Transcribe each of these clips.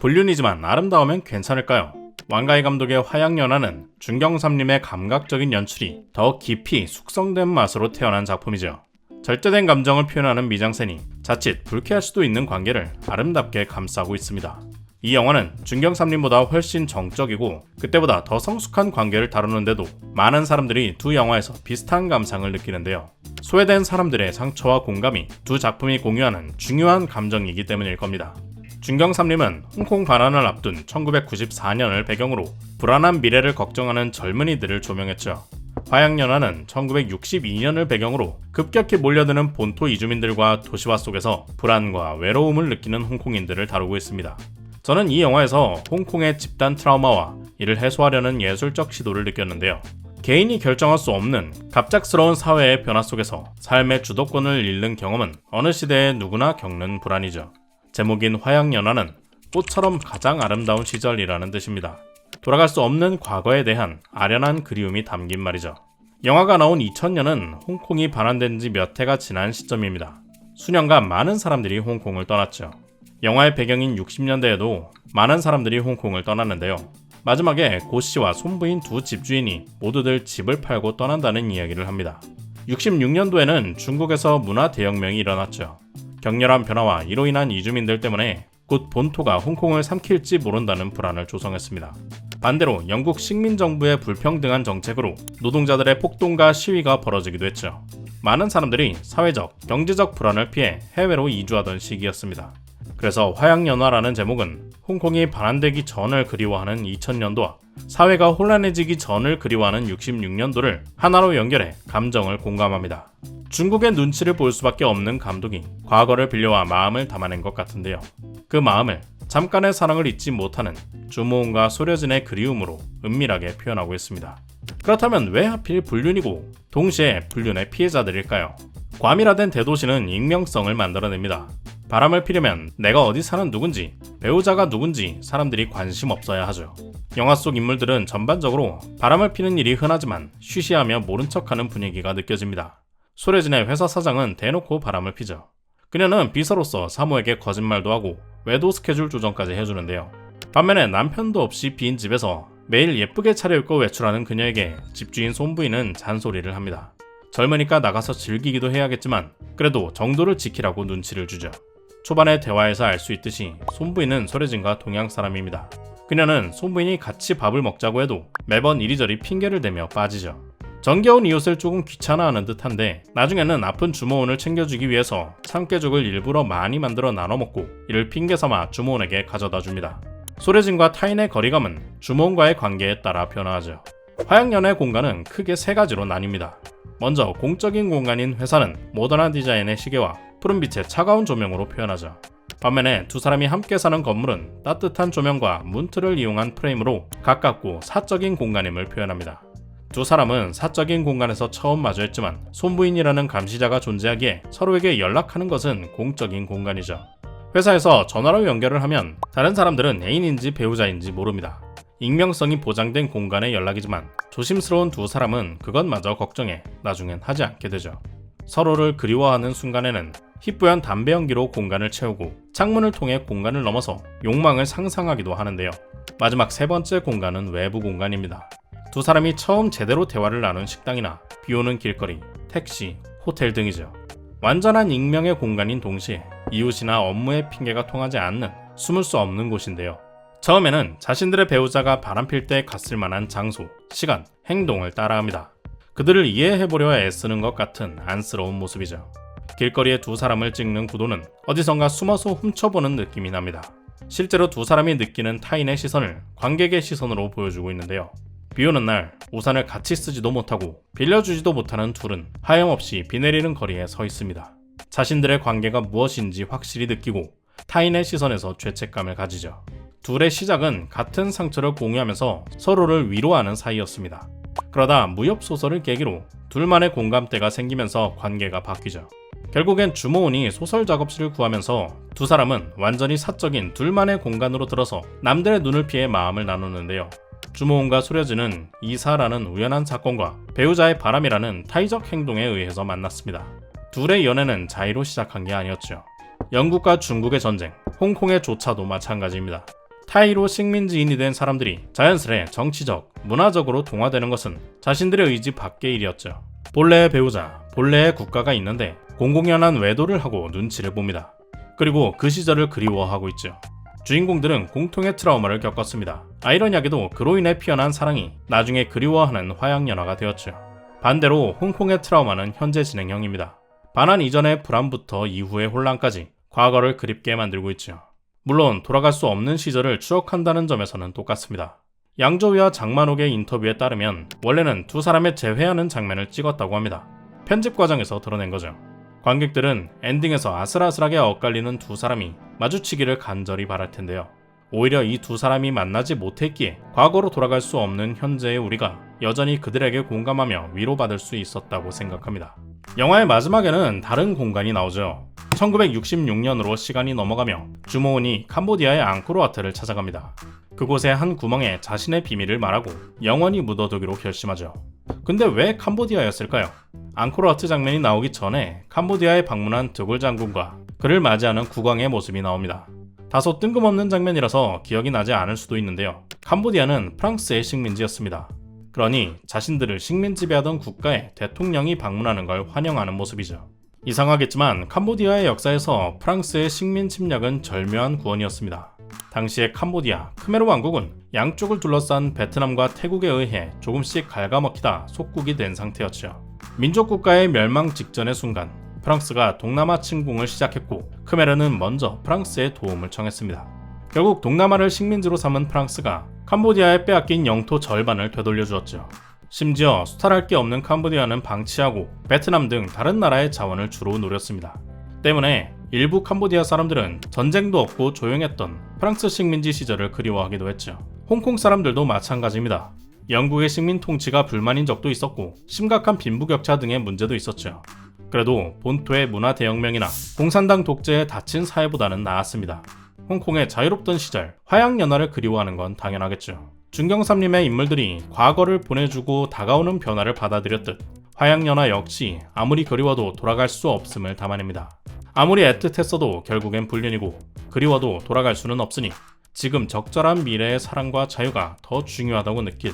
불륜이지만 아름다우면 괜찮을까요? 왕가희 감독의 화양연화는 준경삼림의 감각적인 연출이 더 깊이 숙성된 맛으로 태어난 작품이죠. 절대된 감정을 표현하는 미장센이 자칫 불쾌할 수도 있는 관계를 아름답게 감싸고 있습니다. 이 영화는 준경삼림보다 훨씬 정적이고 그때보다 더 성숙한 관계를 다루는데도 많은 사람들이 두 영화에서 비슷한 감상을 느끼는데요. 소외된 사람들의 상처와 공감이 두 작품이 공유하는 중요한 감정이기 때문일 겁니다. 준경삼림은 홍콩 반환을 앞둔 1994년을 배경으로 불안한 미래를 걱정하는 젊은이들을 조명했죠. 화양연화는 1962년을 배경으로 급격히 몰려드는 본토 이주민들과 도시화 속에서 불안과 외로움을 느끼는 홍콩인들을 다루고 있습니다. 저는 이 영화에서 홍콩의 집단 트라우마와 이를 해소하려는 예술적 시도를 느꼈는데요. 개인이 결정할 수 없는 갑작스러운 사회의 변화 속에서 삶의 주도권을 잃는 경험은 어느 시대에 누구나 겪는 불안이죠. 제목인 화양연화는 꽃처럼 가장 아름다운 시절이라는 뜻입니다. 돌아갈 수 없는 과거에 대한 아련한 그리움이 담긴 말이죠. 영화가 나온 2000년은 홍콩이 반환된 지 몇 해가 지난 시점입니다. 수년간 많은 사람들이 홍콩을 떠났죠. 영화의 배경인 60년대에도 많은 사람들이 홍콩을 떠났는데요. 마지막에 고 씨와 손부인 두 집주인이 모두들 집을 팔고 떠난다는 이야기를 합니다. 66년도에는 중국에서 문화 대혁명이 일어났죠. 격렬한 변화와 이로 인한 이주민들 때문에 곧 본토가 홍콩을 삼킬지 모른다는 불안을 조성했습니다. 반대로 영국 식민정부의 불평등한 정책으로 노동자들의 폭동과 시위가 벌어지기도 했죠. 많은 사람들이 사회적, 경제적 불안을 피해 해외로 이주하던 시기였습니다. 그래서 화양연화라는 제목은 홍콩이 반환되기 전을 그리워하는 2000년도와 사회가 혼란해지기 전을 그리워하는 66년도를 하나로 연결해 감정을 공감합니다. 중국의 눈치를 볼 수밖에 없는 감독이 과거를 빌려와 마음을 담아낸 것 같은데요. 그 마음을 잠깐의 사랑을 잊지 못하는 주모은과 소려진의 그리움으로 은밀하게 표현하고 있습니다. 그렇다면 왜 하필 불륜이고 동시에 불륜의 피해자들일까요? 과밀화된 대도시는 익명성을 만들어냅니다. 바람을 피려면 내가 어디 사는 누군지, 배우자가 누군지 사람들이 관심 없어야 하죠. 영화 속 인물들은 전반적으로 바람을 피는 일이 흔하지만 쉬쉬하며 모른 척하는 분위기가 느껴집니다. 소래진의 회사 사장은 대놓고 바람을 피죠. 그녀는 비서로서 사모에게 거짓말도 하고 외도 스케줄 조정까지 해주는데요. 반면에 남편도 없이 빈 집에서 매일 예쁘게 차려입고 외출하는 그녀에게 집주인 손부인은 잔소리를 합니다. 젊으니까 나가서 즐기기도 해야겠지만 그래도 정도를 지키라고 눈치를 주죠. 초반의 대화에서 알 수 있듯이 손부인은 소래진과 동양 사람입니다. 그녀는 손부인이 같이 밥을 먹자고 해도 매번 이리저리 핑계를 대며 빠지죠. 정겨운 이웃을 조금 귀찮아하는 듯한데 나중에는 아픈 주모은을 챙겨주기 위해서 참깨죽을 일부러 많이 만들어 나눠 먹고 이를 핑계삼아 주모은에게 가져다 줍니다. 소래진과 타인의 거리감은 주모은과의 관계에 따라 변화하죠. 화양연화의 공간은 크게 세 가지로 나뉩니다. 먼저 공적인 공간인 회사는 모던한 디자인의 시계와 푸른빛의 차가운 조명으로 표현하죠. 반면에 두 사람이 함께 사는 건물은 따뜻한 조명과 문틀을 이용한 프레임으로 가깝고 사적인 공간임을 표현합니다. 두 사람은 사적인 공간에서 처음 마주했지만 손부인이라는 감시자가 존재하기에 서로에게 연락하는 것은 공적인 공간이죠. 회사에서 전화로 연결을 하면 다른 사람들은 애인인지 배우자인지 모릅니다. 익명성이 보장된 공간의 연락이지만 조심스러운 두 사람은 그것마저 걱정해 나중엔 하지 않게 되죠. 서로를 그리워하는 순간에는 희뿌연 담배 연기로 공간을 채우고 창문을 통해 공간을 넘어서 욕망을 상상하기도 하는데요. 마지막 세 번째 공간은 외부 공간입니다. 두 사람이 처음 제대로 대화를 나눈 식당이나 비오는 길거리, 택시, 호텔 등이죠. 완전한 익명의 공간인 동시에 이웃이나 업무의 핑계가 통하지 않는 숨을 수 없는 곳인데요. 처음에는 자신들의 배우자가 바람필 때 갔을 만한 장소, 시간, 행동을 따라합니다. 그들을 이해해보려 애쓰는 것 같은 안쓰러운 모습이죠. 길거리에 두 사람을 찍는 구도는 어디선가 숨어서 훔쳐보는 느낌이 납니다. 실제로 두 사람이 느끼는 타인의 시선을 관객의 시선으로 보여주고 있는데요. 비 오는 날 우산을 같이 쓰지도 못하고 빌려주지도 못하는 둘은 하염없이 비 내리는 거리에 서 있습니다. 자신들의 관계가 무엇인지 확실히 느끼고 타인의 시선에서 죄책감을 가지죠. 둘의 시작은 같은 상처를 공유하면서 서로를 위로하는 사이였습니다. 그러다 무협소설을 계기로 둘만의 공감대가 생기면서 관계가 바뀌죠. 결국엔 주모은이 소설 작업실을 구하면서 두 사람은 완전히 사적인 둘만의 공간으로 들어서 남들의 눈을 피해 마음을 나누는데요. 주모은과 소려진은 이사라는 우연한 사건과 배우자의 바람이라는 타의적 행동에 의해서 만났습니다. 둘의 연애는 자의로 시작한 게 아니었죠. 영국과 중국의 전쟁, 홍콩의 조차도 마찬가지입니다. 타이로 식민지인이 된 사람들이 자연스레 정치적, 문화적으로 동화되는 것은 자신들의 의지 밖의 일이었죠. 본래의 배우자, 본래의 국가가 있는데 공공연한 외도를 하고 눈치를 봅니다. 그리고 그 시절을 그리워하고 있죠. 주인공들은 공통의 트라우마를 겪었습니다. 아이러니하게도 그로 인해 피어난 사랑이 나중에 그리워하는 화양연화가 되었죠. 반대로 홍콩의 트라우마는 현재 진행형입니다. 반환 이전의 불안부터 이후의 혼란까지 과거를 그립게 만들고 있죠. 물론 돌아갈 수 없는 시절을 추억한다는 점에서는 똑같습니다. 양조위와 장만옥의 인터뷰에 따르면 원래는 두 사람의 재회하는 장면을 찍었다고 합니다. 편집 과정에서 드러낸 거죠. 관객들은 엔딩에서 아슬아슬하게 엇갈리는 두 사람이 마주치기를 간절히 바랄 텐데요. 오히려 이 두 사람이 만나지 못했기에 과거로 돌아갈 수 없는 현재의 우리가 여전히 그들에게 공감하며 위로받을 수 있었다고 생각합니다. 영화의 마지막에는 다른 공간이 나오죠. 1966년으로 시간이 넘어가며 주모은이 캄보디아의 앙코르와트를 찾아갑니다. 그곳의 한 구멍에 자신의 비밀을 말하고 영원히 묻어두기로 결심하죠. 근데 왜 캄보디아였을까요? 앙코르와트 장면이 나오기 전에 캄보디아에 방문한 드골 장군과 그를 맞이하는 국왕의 모습이 나옵니다. 다소 뜬금없는 장면이라서 기억이 나지 않을 수도 있는데요. 캄보디아는 프랑스의 식민지였습니다. 그러니 자신들을 식민지배하던 국가에 대통령이 방문하는 걸 환영하는 모습이죠. 이상하겠지만 캄보디아의 역사에서 프랑스의 식민 침략은 절묘한 구원이었습니다. 당시의 캄보디아, 크메르 왕국은 양쪽을 둘러싼 베트남과 태국에 의해 조금씩 갉아먹히다 속국이 된 상태였죠. 민족국가의 멸망 직전의 순간 프랑스가 동남아 침공을 시작했고 크메르는 먼저 프랑스의 도움을 청했습니다. 결국 동남아를 식민지로 삼은 프랑스가 캄보디아에 빼앗긴 영토 절반을 되돌려 주었죠. 심지어 수탈할 게 없는 캄보디아는 방치하고 베트남 등 다른 나라의 자원을 주로 노렸습니다. 때문에 일부 캄보디아 사람들은 전쟁도 없고 조용했던 프랑스 식민지 시절을 그리워하기도 했죠. 홍콩 사람들도 마찬가지입니다. 영국의 식민 통치가 불만인 적도 있었고 심각한 빈부격차 등의 문제도 있었죠. 그래도 본토의 문화 대혁명이나 공산당 독재에 닫힌 사회보다는 나았습니다. 홍콩의 자유롭던 시절, 화양연화를 그리워하는 건 당연하겠죠. 준경삼님의 인물들이 과거를 보내주고 다가오는 변화를 받아들였듯 화양연화 역시 아무리 그리워도 돌아갈 수 없음을 담아냅니다. 아무리 애틋했어도 결국엔 불륜이고 그리워도 돌아갈 수는 없으니 지금 적절한 미래의 사랑과 자유가 더 중요하다고 느낀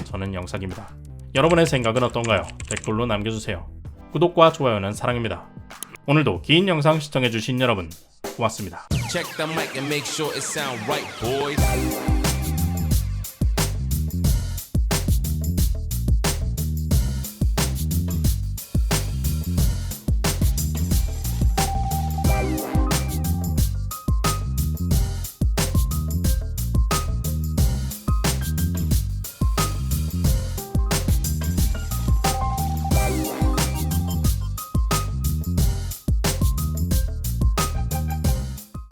저는 영탁입니다. 여러분의 생각은 어떤가요? 댓글로 남겨주세요. 구독과 좋아요는 사랑입니다. 오늘도 긴 영상 시청해주신 여러분 고맙습니다. Check the mic and make sure it sound right, boys.